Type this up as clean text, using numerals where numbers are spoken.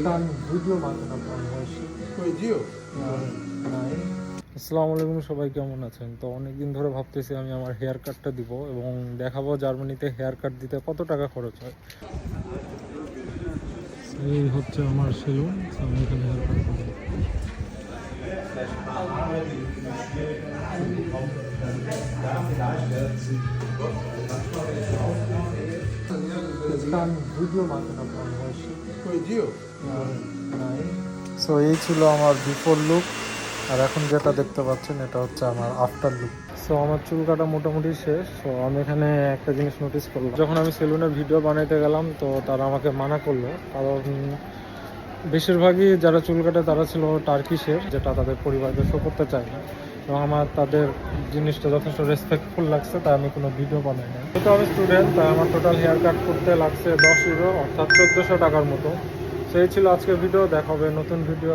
kann Video machen auf meinem Häuschen. Video? Nein. আসসালামু আলাইকুম, সবাই কেমন আছেন? তো অনেকদিন ধরে ভাবতেছি আমি আমার হেয়ার কাটটা দিব এবং দেখাবো জার্মানিতে হেয়ার কাট দিতে কত টাকা খরচ হয়। এই হচ্ছে আমার সেলুন, আমি এখানে হেয়ার কাট করব। Ich kann Video machen auf meinem Häuschen. Video? Nein. So এই ছিল আমার বিফোর লুক, আর এখন যেটা দেখতে পাচ্ছেন এটা হচ্ছে আমার আফটার লুক। সো আমার চুল কাটা মোটামুটি শেষ। সো আমি এখানে একটা জিনিস নোটিস করলাম, যখন আমি সেলুনের ভিডিও বানাইতে গেলাম তো তারা আমাকে মানা করলো, কারণ বেশিরভাগই যারা চুল কাটে তারা ছিল টার্কিশের, যেটা তাদের পরিবারকে শো করতে চায় না, এবং আমার তাদের জিনিসটা যথেষ্ট রেসপেক্টফুল লাগছে, তাই আমি কোনো ভিডিও বানাই না। যেহেতু আমি স্টুডেন্ট, তাই আমার টোটাল হেয়ার কাট করতে লাগছে 10 ইউরো, অর্থাৎ 1400 টাকার মতো। সেই ছিল আজকের ভিডিও, দেখা হবে নতুন ভিডিও।